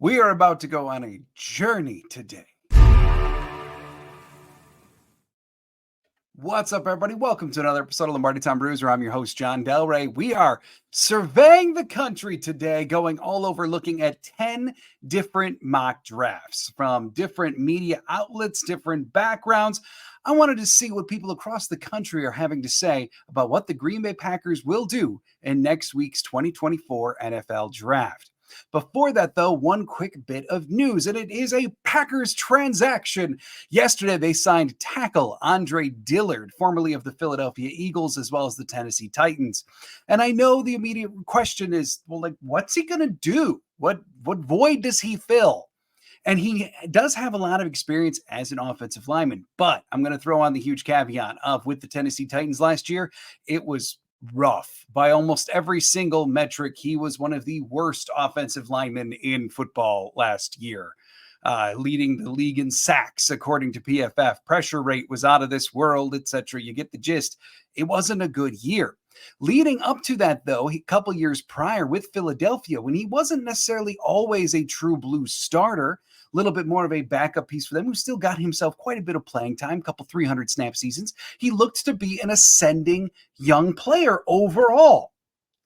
We are about to go on a journey today. What's up, everybody? Welcome to another episode of Lombardi Time Brews, where I'm your host, John Delray. We are surveying the country today, going all over, looking at 10 different mock drafts from different media outlets, different backgrounds. I wanted to see what people across the country are having to say about what the Green Bay Packers will do in next week's 2024 NFL Draft. Before that, though, one quick bit of news, and it is a Packers transaction. Yesterday, they signed tackle Andre Dillard, formerly of the Philadelphia Eagles, as well as the Tennessee Titans. And I know the immediate question is, well, what's he going to do? What void does he fill? And he does have a lot of experience as an offensive lineman, but I'm going to throw on the huge caveat of with the Tennessee Titans last year, it was rough by almost every single metric. He was one of the worst offensive linemen in football last year, leading the league in sacks, according to PFF. Pressure rate was out of this world, etc. You get the gist. It wasn't a good year. Leading up to that, though, a couple years prior with Philadelphia, when he wasn't necessarily always a true blue starter, a little bit more of a backup piece for them, who still got himself quite a bit of playing time, a couple 300 snap seasons, he looked to be an ascending young player overall.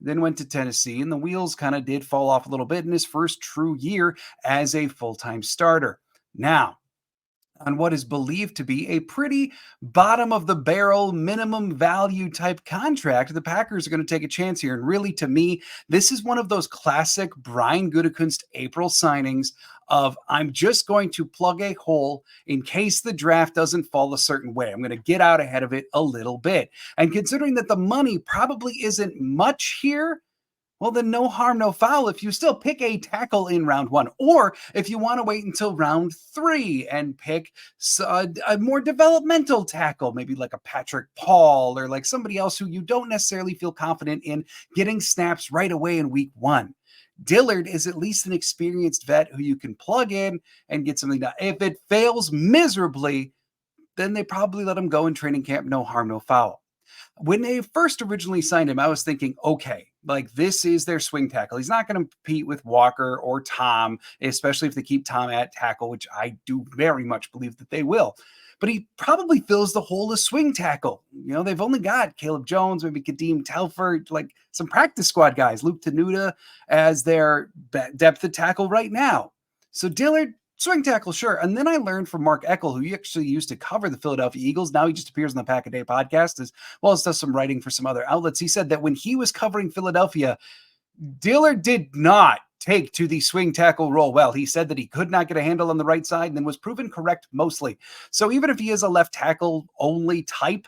Then went to Tennessee, and the wheels kind of did fall off a little bit in his first true year as a full-time starter. Now, on what is believed to be a pretty bottom of the barrel minimum value type contract, the Packers are going to take a chance here. And really, to me, this is one of those classic Brian Gutekunst April signings of, I'm just going to plug a hole in case the draft doesn't fall a certain way. I'm going to get out ahead of it a little bit. And considering that the money probably isn't much here, well, then no harm, no foul if you still pick a tackle in round one, or if you want to wait until round 3 and pick a more developmental tackle, maybe like a Patrick Paul or like somebody else who you don't necessarily feel confident in getting snaps right away in week 1. Dillard is at least an experienced vet who you can plug in and get something done. If it fails miserably, then they probably let him go in training camp. No harm, no foul. When they first originally signed him, I was thinking, okay, like this is their swing tackle. He's not going to compete with Walker or Tom, especially if they keep Tom at tackle, which I do very much believe that they will. But he probably fills the hole of swing tackle. You know, they've only got Caleb Jones, maybe Kadeem Telford, like some practice squad guys, Luke Tenuta as their depth at tackle right now. So Dillard, swing tackle, sure. And then I learned from Mark Eckel, who actually used to cover the Philadelphia Eagles. Now he just appears on the Pack a Day podcast, as well as does some writing for some other outlets. He said that when he was covering Philadelphia, Dillard did not take to the swing tackle role well. He said that he could not get a handle on the right side and then was proven correct mostly. So even if he is a left tackle only type,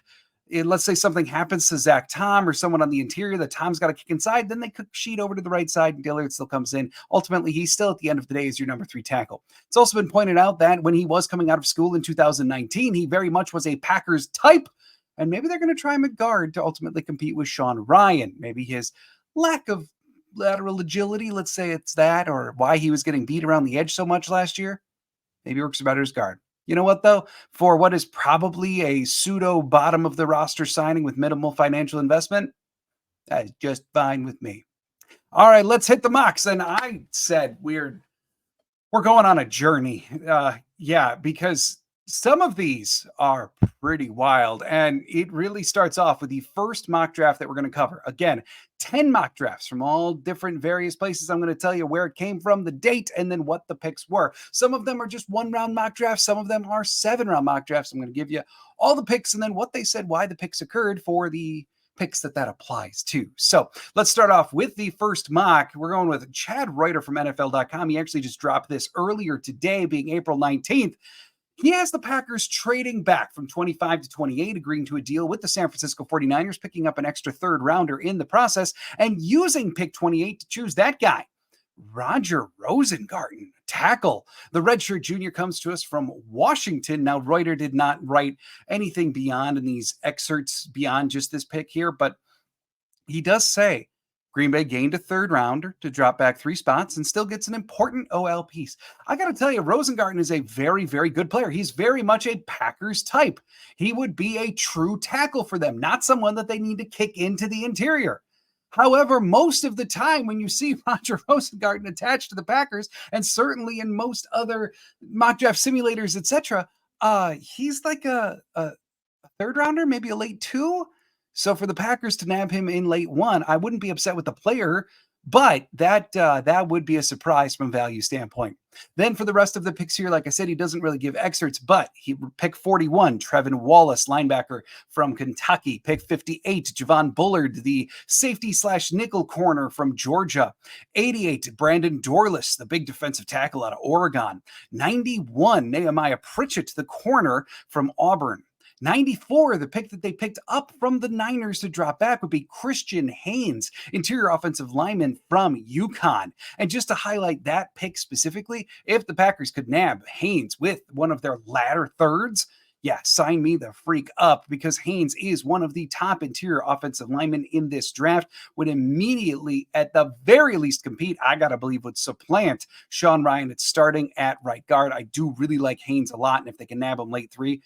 let's say something happens to Zach Tom or someone on the interior that Tom's got to kick inside, then they could sheet over to the right side and Dillard still comes in. Ultimately, he's still at the end of the day is your number 3 tackle. It's also been pointed out that when he was coming out of school in 2019, he very much was a Packers type, and maybe they're going to try him at guard to ultimately compete with Sean Ryan. Maybe his lack of lateral agility, let's say it's that, or why he was getting beat around the edge so much last year, maybe works better as guard. You know what, though? For what is probably a pseudo bottom of the roster signing with minimal financial investment, that is just fine with me. All right, let's hit the mocks. And I said we're going on a journey. Yeah, because some of these are pretty wild. And it really starts off with the first mock draft that we're going to cover. Again, 10 mock drafts from all different various places. I'm going to tell you where it came from, the date, and then what the picks were. Some of them are just 1-round mock drafts. Some of them are 7-round mock drafts. I'm going to give you all the picks and then what they said, why the picks occurred for the picks that applies to. So let's start off with the first mock. We're going with Chad Reuter from NFL.com. He actually just dropped this earlier today, being April 19th. He has the Packers trading back from 25 to 28, agreeing to a deal with the San Francisco 49ers, picking up an extra 3rd rounder in the process, and using pick 28 to choose that guy, Roger Rosengarten, tackle. The redshirt junior comes to us from Washington. Now, Reuter did not write anything beyond in these excerpts beyond just this pick here, but he does say Green Bay gained a 3rd rounder to drop back 3 spots and still gets an important OL piece. I got to tell you, Rosengarten is a very, very good player. He's very much a Packers type. He would be a true tackle for them, not someone that they need to kick into the interior. However, most of the time when you see Roger Rosengarten attached to the Packers, and certainly in most other mock draft simulators, etc., he's like a third rounder, maybe a late two. So for the Packers to nab him in late one, I wouldn't be upset with the player, but that would be a surprise from a value standpoint. Then for the rest of the picks here, like I said, he doesn't really give excerpts, but he pick 41, Trevin Wallace, linebacker from Kentucky. Pick 58, Javon Bullard, the safety slash nickel corner from Georgia. 88, Brandon Dorless, the big defensive tackle out of Oregon. 91, Nehemiah Pritchett, the corner from Auburn. 94, the pick that they picked up from the Niners to drop back would be Christian Haynes, interior offensive lineman from UConn. And just to highlight that pick specifically, if the Packers could nab Haynes with one of their latter thirds, yeah, sign me the freak up, because Haynes is one of the top interior offensive linemen in this draft, would immediately, at the very least, compete. I got to believe would supplant Sean Ryan at starting at right guard. I do really like Haynes a lot, and if they can nab him late three,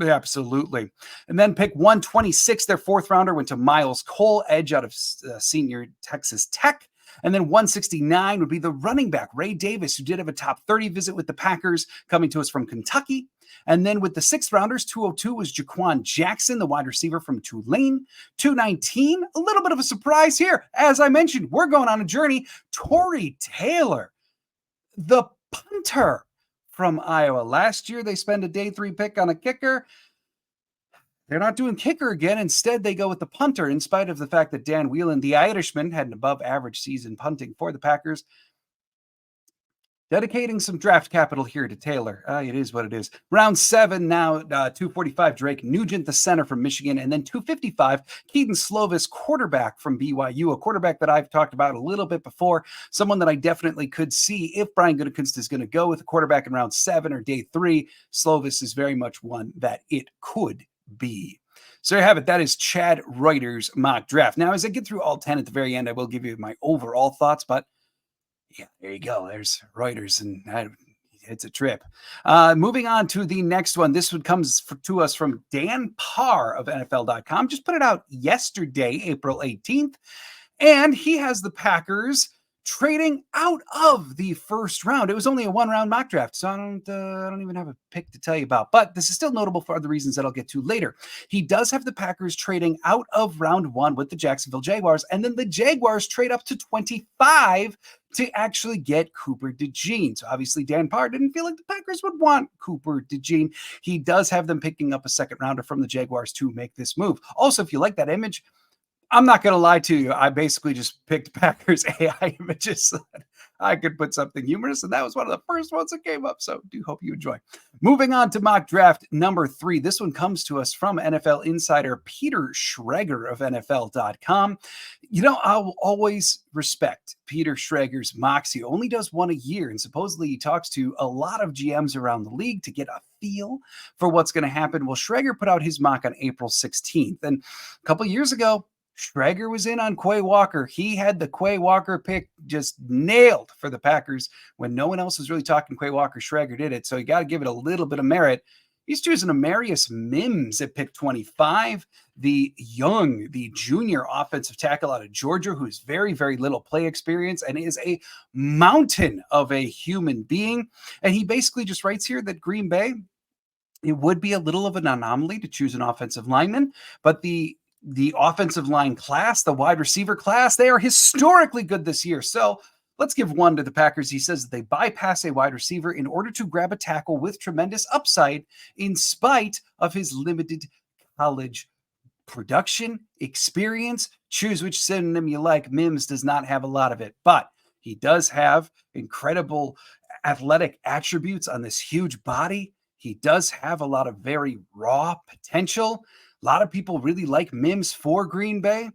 absolutely. And then pick 126, their fourth rounder, went to Miles Cole, edge out of senior Texas Tech. And then 169 would be the running back, Ray Davis, who did have a top 30 visit with the Packers, coming to us from Kentucky. And then with the sixth rounders, 202 was Jaquan Jackson, the wide receiver from Tulane. 219, a little bit of a surprise here. As I mentioned, we're going on a journey. Torrey Taylor, the punter from Iowa. Last year, they spent a day 3 pick on a kicker. They're not doing kicker again. Instead, they go with the punter, in spite of the fact that Dan Whelan, the Irishman, had an above-average season punting for the Packers. Dedicating some draft capital here to Taylor. It is what it is. Round 7 now, 245, Drake Nugent, the center from Michigan. And then 255, Keaton Slovis, quarterback from BYU, a quarterback that I've talked about a little bit before, someone that I definitely could see if Brian Gutekunst is going to go with a quarterback in round 7 or day 3. Slovis is very much one that it could be. So there you have it. That is Chad Reuter's mock draft. Now, as I get through all 10 at the very end, I will give you my overall thoughts, but yeah, there you go. There's Reuters, and it's a trip. Moving on to the next one. This one comes to us from Dan Parr of NFL.com. Just put it out yesterday, April 18th. And he has the Packers trading out of the first round. It was only a 1-round mock draft, so I don't even have a pick to tell you about. But this is still notable for other reasons that I'll get to later. He does have the Packers trading out of round 1 with the Jacksonville Jaguars, and then the Jaguars trade up to 25 to actually get Cooper DeJean. So obviously Dan Parr didn't feel like the Packers would want Cooper DeJean. He does have them picking up a second rounder from the Jaguars to make this move. Also, if you like that image, I'm not going to lie to you. I basically just picked Packers AI images so that I could put something humorous, and that was one of the first ones that came up. So do hope you enjoy. Moving on to mock draft number 3. This one comes to us from NFL insider Peter Schrager of NFL.com. You know, I'll always respect Peter Schrager's mocks. He only does one a year, and supposedly he talks to a lot of GMs around the league to get a feel for what's going to happen. Well, Schrager put out his mock on April 16th, and a couple years ago, Schrager was in on Quay Walker. He had the Quay Walker pick just nailed for the Packers when no one else was really talking Quay Walker. Schrager did it, so you got to give it a little bit of merit. He's choosing Amarius Mims at pick 25, the junior offensive tackle out of Georgia, who's very, very little play experience and is a mountain of a human being. And he basically just writes here that Green Bay, it would be a little of an anomaly to choose an offensive lineman, but the offensive line class, the wide receiver class, they are historically good this year. So let's give one to the Packers. He says that they bypass a wide receiver in order to grab a tackle with tremendous upside in spite of his limited college production, experience. Choose which synonym you like. Mims does not have a lot of it, but he does have incredible athletic attributes on this huge body. He does have a lot of very raw potential. A lot of people really like Mims for Green Bay.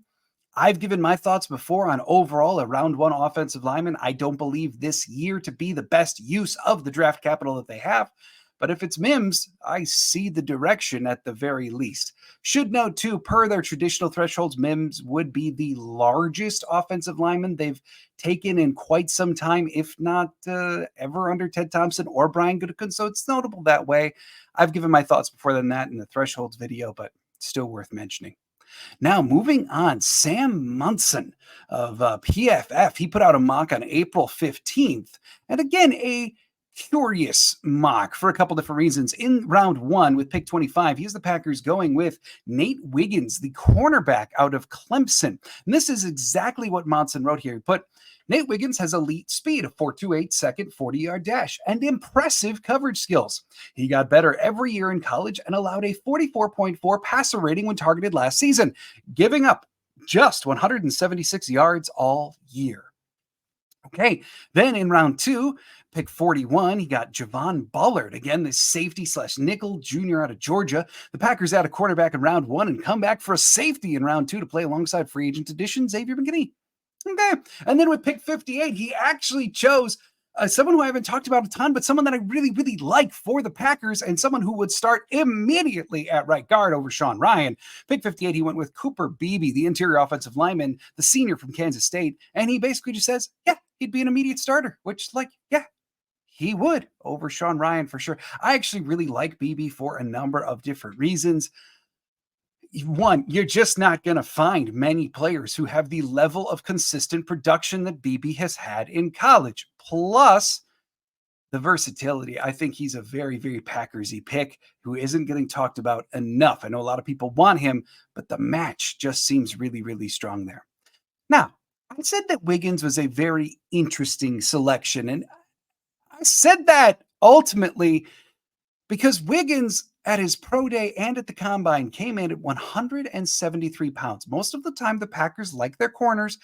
I've given my thoughts before on overall a round 1 offensive lineman. I don't believe this year to be the best use of the draft capital that they have. But if it's Mims, I see the direction at the very least. Should note too, per their traditional thresholds, Mims would be the largest offensive lineman they've taken in quite some time, if not ever under Ted Thompson or Brian Gutekunst. So it's notable that way. I've given my thoughts before than that in the thresholds video, but still worth mentioning. Now, moving on, Sam Munson of PFF, he put out a mock on April 15th. And again, a curious mock for a couple different reasons. In round one with pick 25, he has the Packers going with Nate Wiggins, the cornerback out of Clemson. And this is exactly what Monson wrote here. He put, Nate Wiggins has elite speed, a 4.28 second 40-yard dash, and impressive coverage skills. He got better every year in college and allowed a 44.4 passer rating when targeted last season, giving up just 176 yards all year. Okay, then in round two, pick 41, he got Javon Bullard, again, the safety slash nickel junior out of Georgia. The Packers add a quarterback in round one and come back for a safety in round two to play alongside free agent addition Xavier McKinney. Okay, and then with pick 58, he actually chose someone who I haven't talked about a ton, but someone that I really, really like for the Packers and someone who would start immediately at right guard over Sean Ryan. Pick 58, he went with Cooper Beebe, the interior offensive lineman, the senior from Kansas State. And he basically just says, yeah, he'd be an immediate starter, which yeah, he would over Sean Ryan for sure. I actually really like Beebe for a number of different reasons. One, you're just not going to find many players who have the level of consistent production that Beebe has had in college. Plus, the versatility. I think he's a very, very Packers-y pick who isn't getting talked about enough. I know a lot of people want him, but the match just seems really, really strong there. Now, I said that Wiggins was a very interesting selection, and I said that ultimately because Wiggins at his pro day and at the combine came in at 173 pounds. Most of the time, the Packers like their corners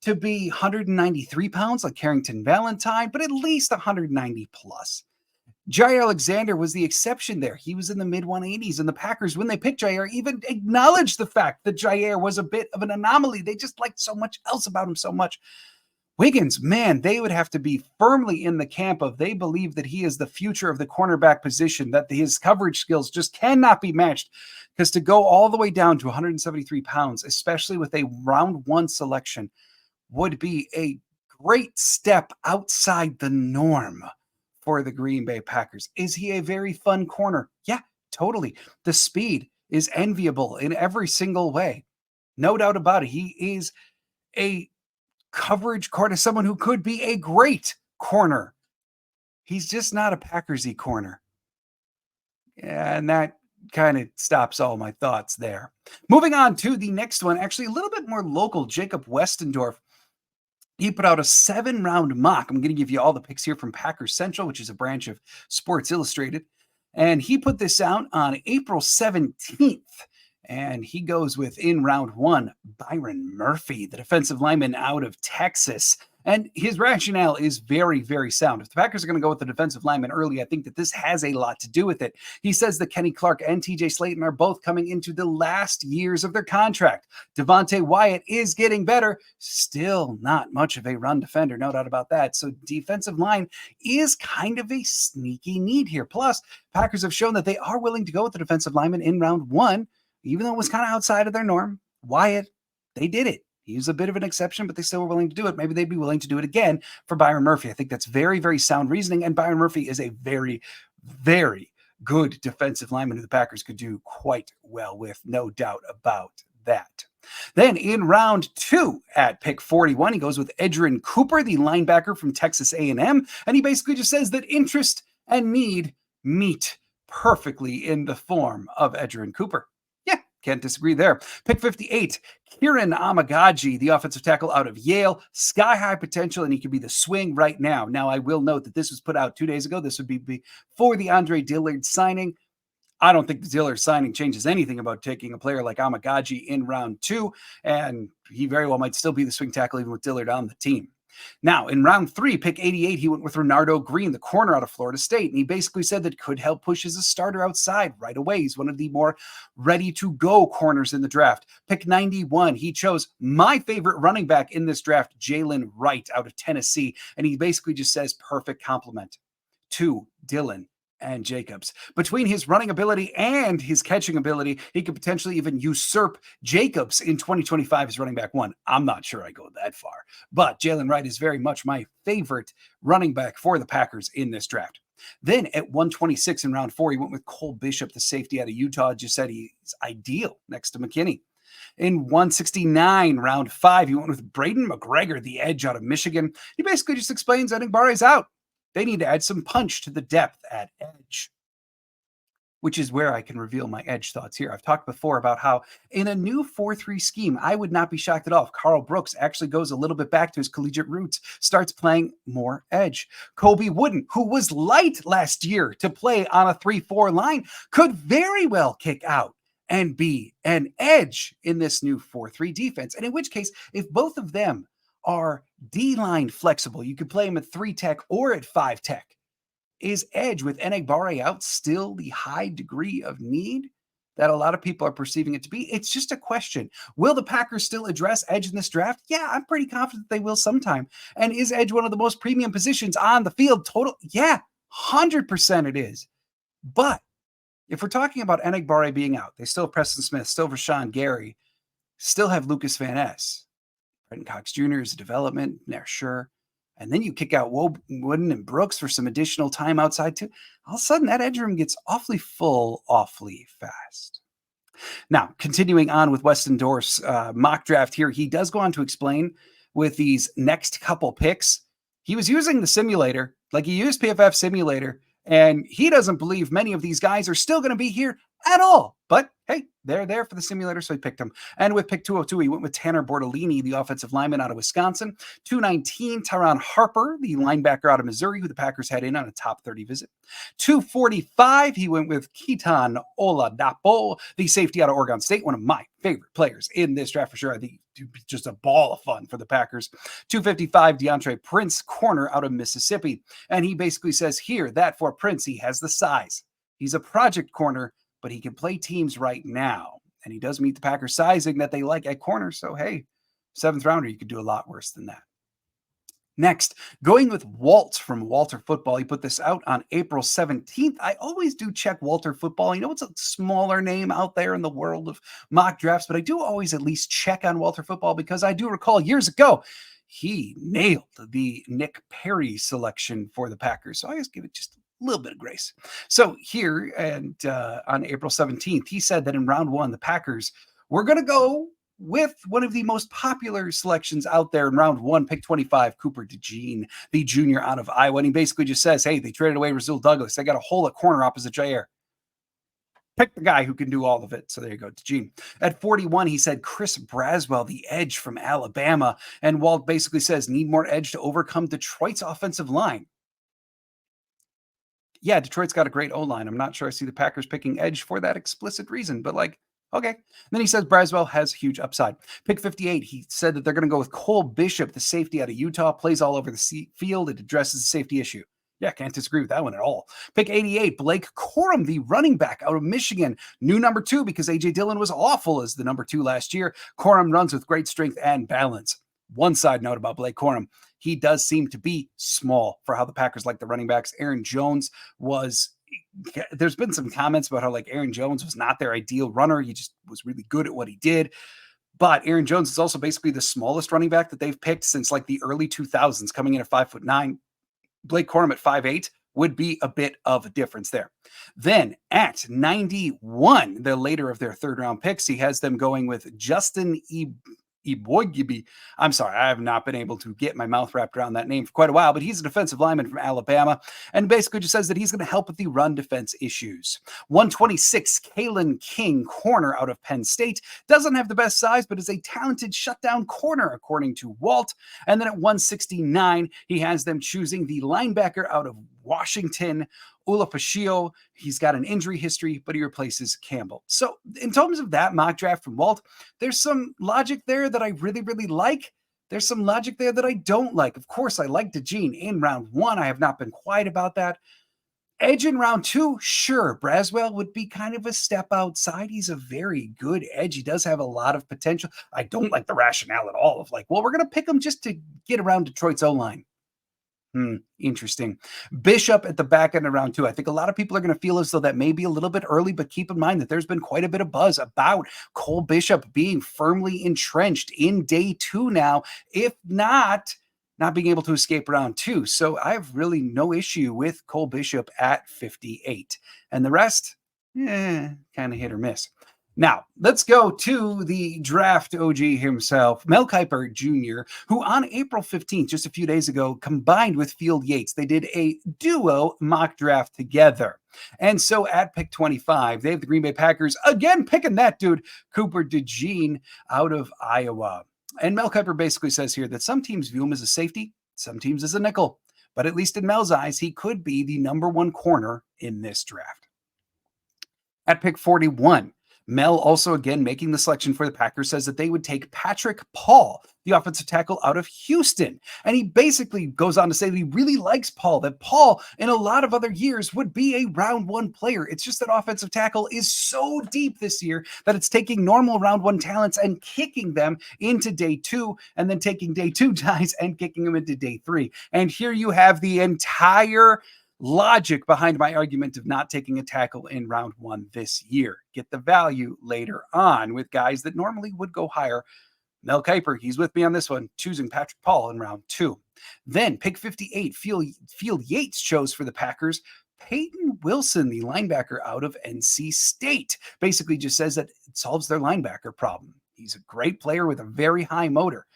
to be 193 pounds, like Carrington Valentine, but at least 190 plus. Jair Alexander was the exception there. He was in the mid 180s, and the Packers, when they picked Jair, even acknowledged the fact that Jair was a bit of an anomaly. They just liked so much else about him so much. Wiggins, man, they would have to be firmly in the camp of they believe that he is the future of the cornerback position, that his coverage skills just cannot be matched. Because to go all the way down to 173 pounds, especially with a round one selection, would be a great step outside the norm for the Green Bay Packers. Is he a very fun corner? Yeah, totally. The speed is enviable in every single way. No doubt about it. He is a coverage corner, someone who could be a great corner. He's just not a Packers-y corner. And that kind of stops all my thoughts there. Moving on to the next one, actually a little bit more local, Jacob Westendorf. He put out a 7-round mock. I'm going to give you all the picks here from Packers Central, which is a branch of Sports Illustrated. And he put this out on April 17th. And he goes with, in round one, Byron Murphy, the defensive lineman out of Texas. And his rationale is very, very sound. If the Packers are going to go with the defensive lineman early, I think that this has a lot to do with it. He says that Kenny Clark and TJ Slayton are both coming into the last years of their contract. Devontae Wyatt is getting better. Still not much of a run defender, no doubt about that. So defensive line is kind of a sneaky need here. Plus, Packers have shown that they are willing to go with the defensive lineman in round one, even though it was kind of outside of their norm. Wyatt, they did it. He was a bit of an exception, but they still were willing to do it. Maybe they'd be willing to do it again for Byron Murphy. I think that's very, very sound reasoning. And Byron Murphy is a very, very good defensive lineman who the Packers could do quite well with. No doubt about that. Then in round two at pick 41, he goes with Edgerrin Cooper, the linebacker from Texas A&M. And he basically just says that interest and need meet perfectly in the form of Edgerrin Cooper. Can't disagree there. Pick 58, Kieran Amagaji, the offensive tackle out of Yale. Sky-high potential, and he could be the swing right now. Now, I will note that this was put out 2 days ago. This would be before the Andre Dillard signing. I don't think the Dillard signing changes anything about taking a player like Amagaji in round two, and he very well might still be the swing tackle even with Dillard on the team. Now, in round three, pick 88, he went with Renardo Green, the corner out of Florida State. And he basically said that could help push as a starter outside right away. He's one of the more ready-to-go corners in the draft. Pick 91, he chose my favorite running back in this draft, Jalen Wright out of Tennessee. And he basically just says perfect complement to Dillon and Jacobs. Between his running ability and his catching ability, he could potentially even usurp Jacobs in 2025 as running back one. I'm not sure I go that far, but Jalen Wright is very much my favorite running back for the Packers in this draft. Then at 126 in round four, he went with Cole Bishop, the safety out of Utah. Just said he's ideal next to McKinney. In 169, round 5, he went with Braden McGregor, the edge out of Michigan. He basically just explains Enigbare's out. They need to add some punch to the depth at edge, which is where I can reveal my edge thoughts here. I've talked before about how in a new 4-3 scheme, I would not be shocked at all if Carl Brooks actually goes a little bit back to his collegiate roots, starts playing more edge. Kobe Wooden, who was light last year to play on a 3-4 line, could very well kick out and be an edge in this new 4-3 defense. And in which case, if both of them are D-line flexible, you could play them at 3-tech or at 5-tech. Is edge with Enagbare out still the high degree of need that a lot of people are perceiving it to be? It's just a question. Will the Packers still address edge in this draft? Yeah, I'm pretty confident they will sometime. And is edge one of the most premium positions on the field total? Yeah, 100% it is. But if we're talking about Enagbare being out, they still have Preston Smith, still Rashawn Gary, still have Lucas Van Ness. Brenton Cox Jr. is a development, they're sure. And then you kick out Wooden and Brooks for some additional time outside too. All of a sudden, that edge room gets awfully full, awfully fast. Now, continuing on with Weston Dorf's mock draft here, he does go on to explain with these next couple picks, he was using the simulator, like he used PFF simulator, and he doesn't believe many of these guys are still going to be here at all. But hey, they're there for the simulator, so he picked them. And with pick 202, he went with Tanner Bortolini, the offensive lineman out of Wisconsin. 219, Tyron Harper, the linebacker out of Missouri, who the Packers had in on a top 30 visit. 245, he went with Keaton Oladapo, the safety out of Oregon State, one of my favorite players in this draft for sure. I think just a ball of fun for the Packers. 255, DeAndre Prince, corner out of Mississippi. And he basically says here that for Prince, he has the size. He's a project corner, but he can play teams right now. And he does meet the Packers sizing that they like at corner. So, hey, 7th rounder, you could do a lot worse than that. Next, going with Walt from Walter Football. He put this out on April 17th. I always do check Walter Football. You know, it's a smaller name out there in the world of mock drafts, but I do always at least check on Walter Football because I do recall years ago, he nailed the Nick Perry selection for the Packers. So I just give it just a little bit of grace. So here and on April 17th, he said that in round 1, the Packers were going to go with one of the most popular selections out there in round 1, pick 25, Cooper DeJean, the junior out of Iowa. And he basically just says, hey, they traded away Rasul Douglas. They got a hole at corner opposite Jair. Pick the guy who can do all of it. So there you go, DeJean. At 41, he said Chris Braswell, the edge from Alabama. And Walt basically says, need more edge to overcome Detroit's offensive line. Yeah, Detroit's got a great O-line. I'm not sure I see the Packers picking edge for that explicit reason, but like, okay. Then he says Braswell has huge upside. Pick 58, he said that they're going to go with Cole Bishop, the safety out of Utah, plays all over the field. It addresses the safety issue. Yeah, can't disagree with that one at all. Pick 88, Blake Corum, the running back out of Michigan. New number 2 because A.J. Dillon was awful as the number 2 last year. Corum runs with great strength and balance. One side note about Blake Corum, he does seem to be small for how the Packers like the running backs. Aaron Jones was... There's been some comments about how like Aaron Jones was not their ideal runner. He just was really good at what he did. But Aaron Jones is also basically the smallest running back that they've picked since like the early 2000s, coming in at 5'9". Blake Corum at 5'8" would be a bit of a difference there. Then at 91, the later of their 3rd round picks, he has them going with Justin Eboigbe. I'm sorry, I have not been able to get my mouth wrapped around that name for quite a while, but he's a defensive lineman from Alabama and basically just says that he's going to help with the run defense issues. 126, Kalen King, corner out of Penn State. Doesn't have the best size, but is a talented shutdown corner, according to Walt. And then at 169, he has them choosing the linebacker out of Washington, Ulapashio. He's got an injury history, but he replaces Campbell. So in terms of that mock draft from Walt, there's some logic there that I really, really like. There's some logic there that I don't like. Of course, I like DeJean in round 1. I have not been quiet about that. Edge in round 2, sure. Braswell would be kind of a step outside. He's a very good edge. He does have a lot of potential. I don't like the rationale at all of like, well, we're going to pick him just to get around Detroit's O-line. Interesting. Bishop at the back end of round 2. I think a lot of people are going to feel as though that may be a little bit early, but keep in mind that there's been quite a bit of buzz about Cole Bishop being firmly entrenched in day 2 now, if not being able to escape round 2. So I have really no issue with Cole Bishop at 58. And the rest, kind of hit or miss. Now, let's go to the draft OG himself, Mel Kiper Jr., who on April 15th, just a few days ago, combined with Field Yates. They did a duo mock draft together. And so at pick 25, they have the Green Bay Packers again picking that dude, Cooper DeJean, out of Iowa. And Mel Kiper basically says here that some teams view him as a safety, some teams as a nickel. But at least in Mel's eyes, he could be the number one corner in this draft. At pick 41, Mel also again making the selection for the Packers says that they would take Patrick Paul, the offensive tackle out of Houston. And he basically goes on to say that he really likes Paul, that Paul in a lot of other years would be a round one player. It's just that offensive tackle is so deep this year that it's taking normal round one talents and kicking them into day two, and then taking day two guys and kicking them into day three. And here you have the entire logic behind my argument of not taking a tackle in round one this year. Get the value later on with guys that normally would go higher. Mel Kiper, he's with me on this one, choosing Patrick Paul in round two. Then pick 58, Field Yates chose for the Packers Peyton Wilson, the linebacker out of NC State. Basically just says that it solves their linebacker problem. He's a great player with a very high motor.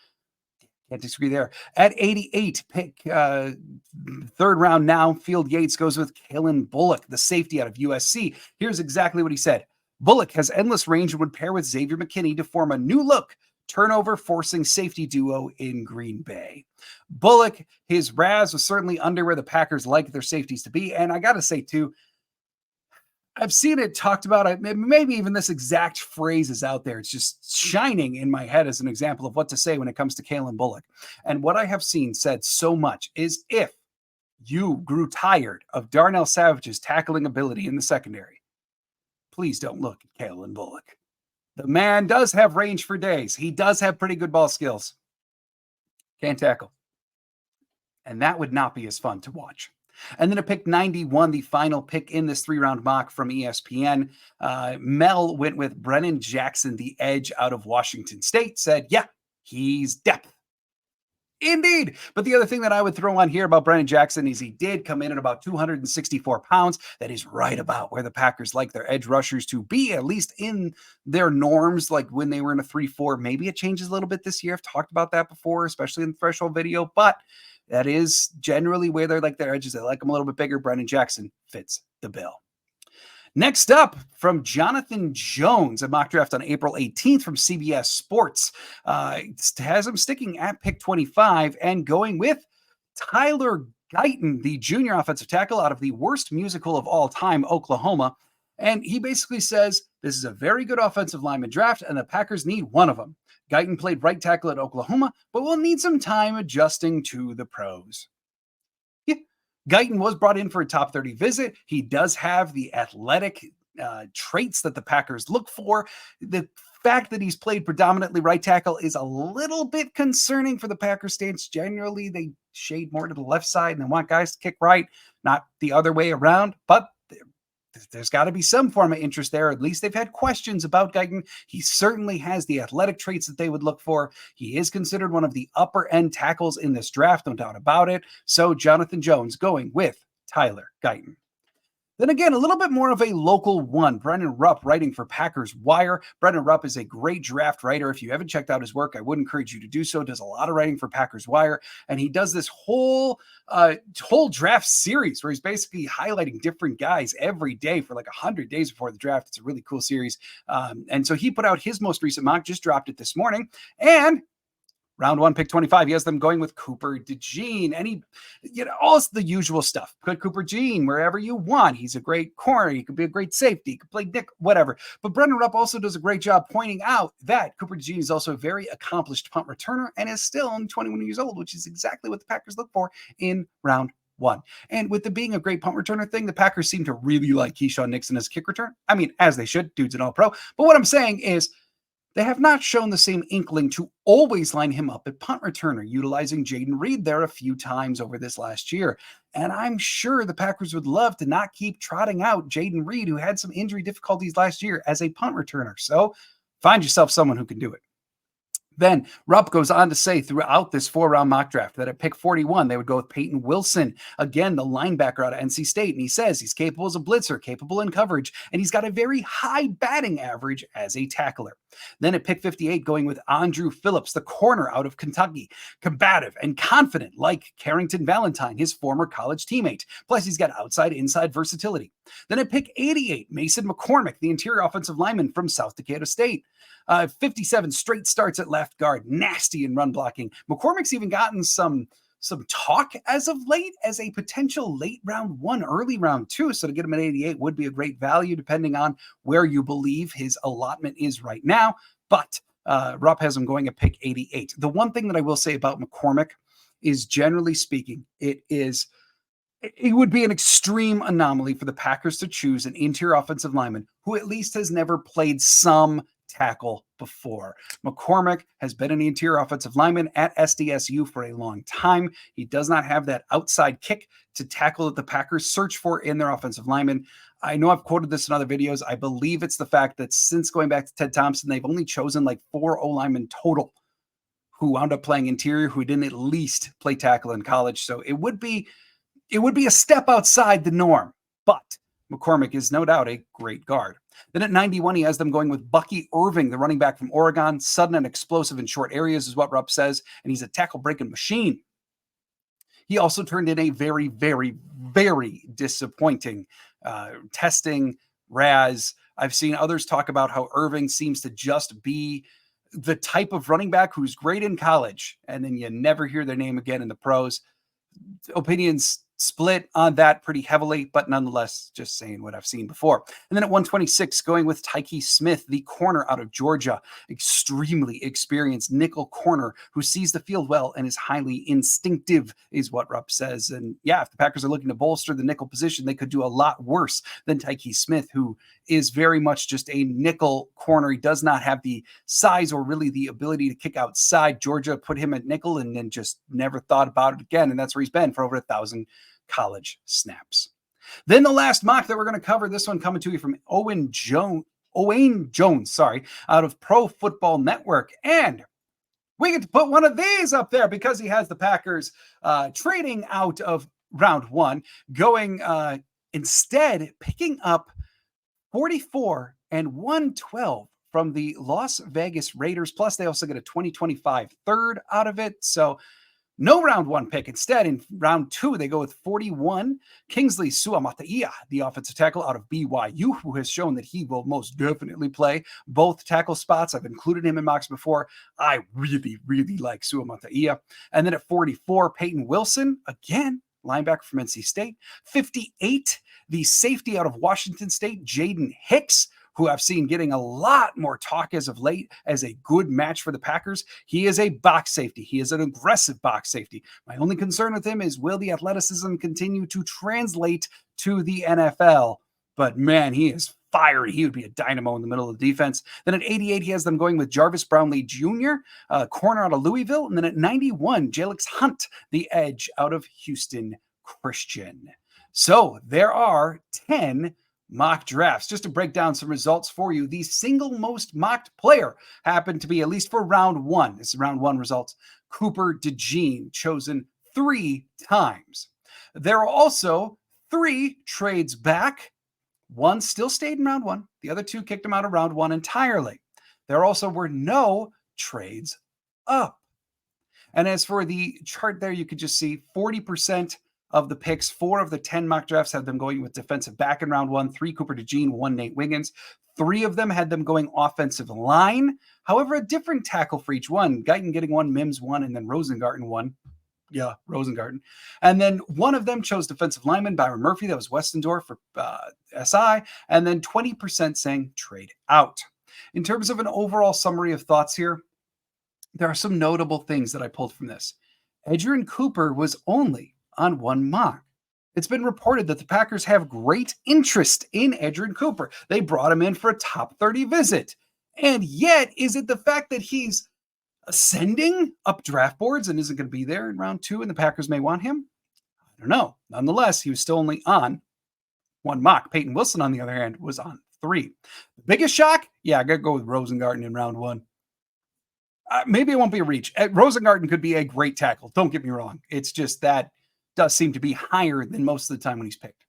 Can't disagree there. At 88, pick third round now, Field Yates goes with Kalen Bullock, the safety out of USC. Here's exactly what he said. Bullock has endless range and would pair with Xavier McKinney to form a new look, turnover forcing safety duo in Green Bay. Bullock, his RAS was certainly under where the Packers like their safeties to be. And I got to say, too, I've seen it talked about, maybe even this exact phrase is out there. It's just shining in my head as an example of what to say when it comes to Kalen Bullock. And what I have seen said so much is if you grew tired of Darnell Savage's tackling ability in the secondary, please don't look at Kalen Bullock. The man does have range for days. He does have pretty good ball skills. Can't tackle. And that would not be as fun to watch. And then at pick 91, the final pick in this three-round mock from ESPN, Mel went with Brennan Jackson, the edge out of Washington State, said, yeah, he's depth. Indeed. But the other thing that I would throw on here about Brennan Jackson is he did come in at about 264 pounds. That is right about where the Packers like their edge rushers to be, at least in their norms, like when they were in a 3-4. Maybe it changes a little bit this year. I've talked about that before, especially in the threshold video, but that is generally where they're like their edges. They like them a little bit bigger. Brennan Jackson fits the bill. Next up, from Jonathan Jones, a mock draft on April 18th from CBS Sports, has him sticking at pick 25 and going with Tyler Guyton, the junior offensive tackle out of the worst musical of all time, Oklahoma. And he basically says, this is a very good offensive lineman draft, and the Packers need one of them. Guyton played right tackle at Oklahoma, but will need some time adjusting to the pros. Yeah. Guyton was brought in for a top 30 visit. He does have the athletic traits that the Packers look for. The fact that he's played predominantly right tackle is a little bit concerning for the Packers stance. Generally, they shade more to the left side and they want guys to kick right, not the other way around, but there's got to be some form of interest there. At least they've had questions about Guyton. He certainly has the athletic traits that they would look for. He is considered one of the upper end tackles in this draft, no doubt about it. So Jonathan Jones going with Tyler Guyton. Then again, a little bit more of a local one. Brendan Rupp writing for Packers Wire. Brendan Rupp is a great draft writer. If you haven't checked out his work, I would encourage you to do so. Does a lot of writing for Packers Wire. And he does this whole draft series where he's basically highlighting different guys every day for like 100 days before the draft. It's a really cool series. And so he put out his most recent mock, just dropped it this morning. And round one, pick 25, he has them going with Cooper DeJean. And he, all the usual stuff. Put Cooper DeJean wherever you want. He's a great corner. He could be a great safety. He could play Nick, whatever. But Brendan Rupp also does a great job pointing out that Cooper DeJean is also a very accomplished punt returner and is still only 21 years old, which is exactly what the Packers look for in round one. And with the being a great punt returner thing, the Packers seem to really like Keyshawn Nixon as kick return. I mean, as they should. Dude's an all-pro. But what I'm saying is, they have not shown the same inkling to always line him up at punt returner, utilizing Jaden Reed there a few times over this last year. And I'm sure the Packers would love to not keep trotting out Jaden Reed, who had some injury difficulties last year, as a punt returner. So find yourself someone who can do it. Then Rupp goes on to say throughout this 4-round mock draft that at pick 41, they would go with Peyton Wilson, again, the linebacker out of NC State. And he says he's capable as a blitzer, capable in coverage, and he's got a very high batting average as a tackler. Then at pick 58, going with Andrew Phillips, the corner out of Kentucky, combative and confident like Carrington Valentine, his former college teammate. Plus, he's got outside-inside versatility. Then at pick 88, Mason McCormick, the interior offensive lineman from South Dakota State. 57 straight starts at left guard, nasty in run blocking. McCormick's even gotten some talk as of late as a potential late round 1, early round 2. So to get him at 88 would be a great value depending on where you believe his allotment is right now. But Rupp has him going at pick 88. The one thing that I will say about McCormick is, generally speaking, it would be an extreme anomaly for the Packers to choose an interior offensive lineman who at least has never played some tackle before. McCormick has been an interior offensive lineman at SDSU for a long time. He does not have that outside kick to tackle that the Packers search for in their offensive linemen. I know I've quoted this in other videos. I believe it's the fact that since going back to Ted Thompson, they've only chosen like 4 O-linemen total who wound up playing interior, who didn't at least play tackle in college. So it would be a step outside the norm, but McCormick is no doubt a great guard. Then at 91, he has them going with Bucky Irving, the running back from Oregon. Sudden and explosive in short areas is what Rupp says, and he's a tackle-breaking machine. He also turned in a very, very, very disappointing testing RAS. I've seen others talk about how Irving seems to just be the type of running back who's great in college, and then you never hear their name again in the pros. Opinions split on that pretty heavily, but nonetheless, just saying what I've seen before. And then at 126, going with Tyke Smith, the corner out of Georgia, extremely experienced nickel corner who sees the field well and is highly instinctive, is what Rupp says. And yeah, if the Packers are looking to bolster the nickel position, they could do a lot worse than Tyke Smith, who is very much just a nickel corner. He does not have the size or really the ability to kick outside. Georgia put him at nickel and then just never thought about it again. And that's where he's been for over 1,000 college snaps. Then the last mock that we're going to cover, this one coming to you from Owain Jones, out of Pro Football Network. And we get to put one of these up there because he has the Packers trading out of round 1, going instead picking up 44 and 112 from the Las Vegas Raiders. Plus, they also get a 2025 third out of it. So no round 1 pick. Instead, in round 2, they go with 41, Kingsley Suamataia, the offensive tackle out of BYU, who has shown that he will most definitely play both tackle spots. I've included him in mocks before. I really, really like Suamataia. And then at 44, Peyton Wilson, again, linebacker from NC State. 58, the safety out of Washington State, Jaden Hicks, who I've seen getting a lot more talk as of late as a good match for the Packers. He is a box safety. He is an aggressive box safety. My only concern with him is, will the athleticism continue to translate to the NFL? But man, he is fiery. He would be a dynamo in the middle of the defense. Then at 88, he has them going with Jarvis Brownlee Jr., corner out of Louisville. And then at 91, Jalix Hunt, the edge out of Houston Christian. So there are 10 mock drafts. Just to break down some results for you, the single most mocked player happened to be, at least for round 1, this is round 1 results, Cooper DeJean, chosen 3 times. There are also 3 trades back. 1 still stayed in round 1. The other 2 kicked him out of round 1 entirely. There also were no trades up. And as for the chart there, you could just see 40% of the picks, 4 of the 10 mock drafts had them going with defensive back in round 1, 3 Cooper DeJean, 1 Nate Wiggins. 3 of them had them going offensive line. However, a different tackle for each one. Guyton getting 1, Mims 1, and then Rosengarten 1. Yeah, Rosengarten. And then 1 of them chose defensive lineman, Byron Murphy. That was Westendorf for SI. And then 20% saying trade out. In terms of an overall summary of thoughts here, there are some notable things that I pulled from this. Edgerrin Cooper was only on 1 mock. It's been reported that the Packers have great interest in Edgerrin Cooper. They brought him in for a top 30 visit. And yet, is it the fact that he's ascending up draft boards and isn't going to be there in round 2 and the Packers may want him? I don't know. Nonetheless, he was still only on 1 mock. Peyton Wilson, on the other hand, was on 3. The biggest shock? Yeah, I got to go with Rosengarten in round 1. Maybe it won't be a reach. Rosengarten could be a great tackle. Don't get me wrong. It's just that does seem to be higher than most of the time when he's picked.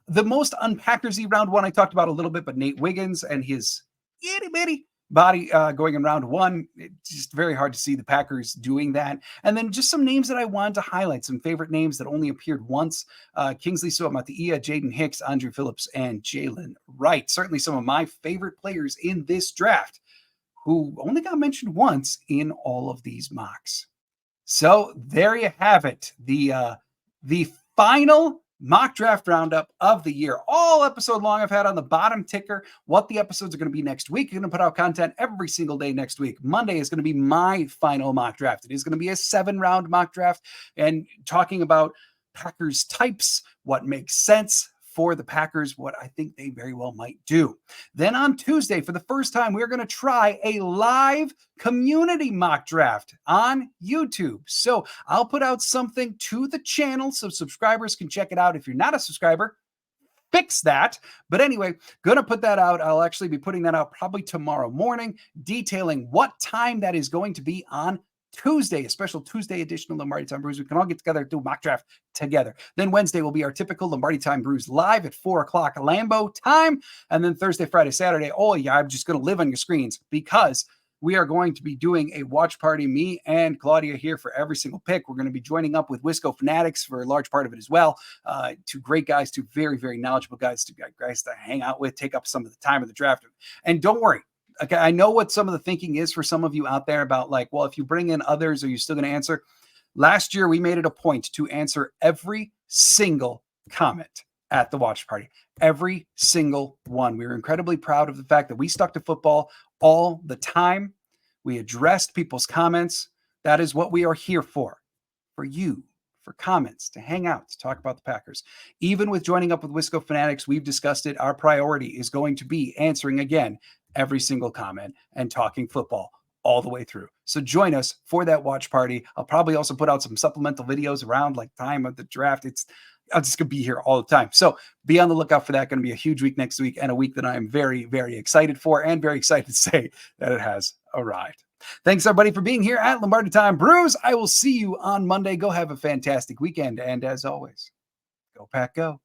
The most unpackersy round one I talked about a little bit, but Nate Wiggins and his itty bitty body going in round one. It's just very hard to see the Packers doing that. And then just some names that I wanted to highlight, some favorite names that only appeared once. Kingsley Suamataia, Jaden Hicks, Andrew Phillips, and Jalen Wright. Certainly some of my favorite players in this draft who only got mentioned once in all of these mocks. So there you have it. The final mock draft roundup of the year. All episode long. I've had on the bottom ticker what the episodes are going to be next week. I'm going to put out content every single day next week. Monday is going to be my final mock draft. It is going to be a 7-round mock draft and talking about Packers types, what makes sense for the Packers, what I think they very well might do. Then on Tuesday, for the first time, we're going to try a live community mock draft on YouTube. So I'll put out something to the channel so subscribers can check it out. If you're not a subscriber, fix that. But anyway, going to put that out. I'll actually be putting that out probably tomorrow morning, detailing what time that is going to be on Tuesday, a special Tuesday edition of Lombardi Time Brews. We can all get together, do a mock draft together. Then Wednesday will be our typical Lombardi Time Brews live at 4 o'clock Lambeau time. And then Thursday, Friday, Saturday, oh yeah, I'm just going to live on your screens because we are going to be doing a watch party, me and Claudia here for every single pick. We're going to be joining up with Wisco Fanatics for a large part of it as well. Two great guys, two very, very knowledgeable guys, two guys to hang out with, take up some of the time of the draft. And don't worry, okay, I know what some of the thinking is for some of you out there about like, well, if you bring in others, are you still going to answer? Last year, we made it a point to answer every single comment at the watch party. Every single one. We were incredibly proud of the fact that we stuck to football all the time. We addressed people's comments. That is what we are here for you, for comments, to hang out, to talk about the Packers. Even with joining up with Wisco Fanatics, we've discussed it. Our priority is going to be answering again every single comment and talking football all the way through. So join us for that watch party. I'll probably also put out some supplemental videos around like time of the draft. I'm just going to be here all the time. So be on the lookout for that. Going to be a huge week next week and a week that I am very, very excited for and very excited to say that it has arrived. Thanks everybody for being here at Lombardi Time Brews. I will see you on Monday. Go have a fantastic weekend. And as always, go Pack Go.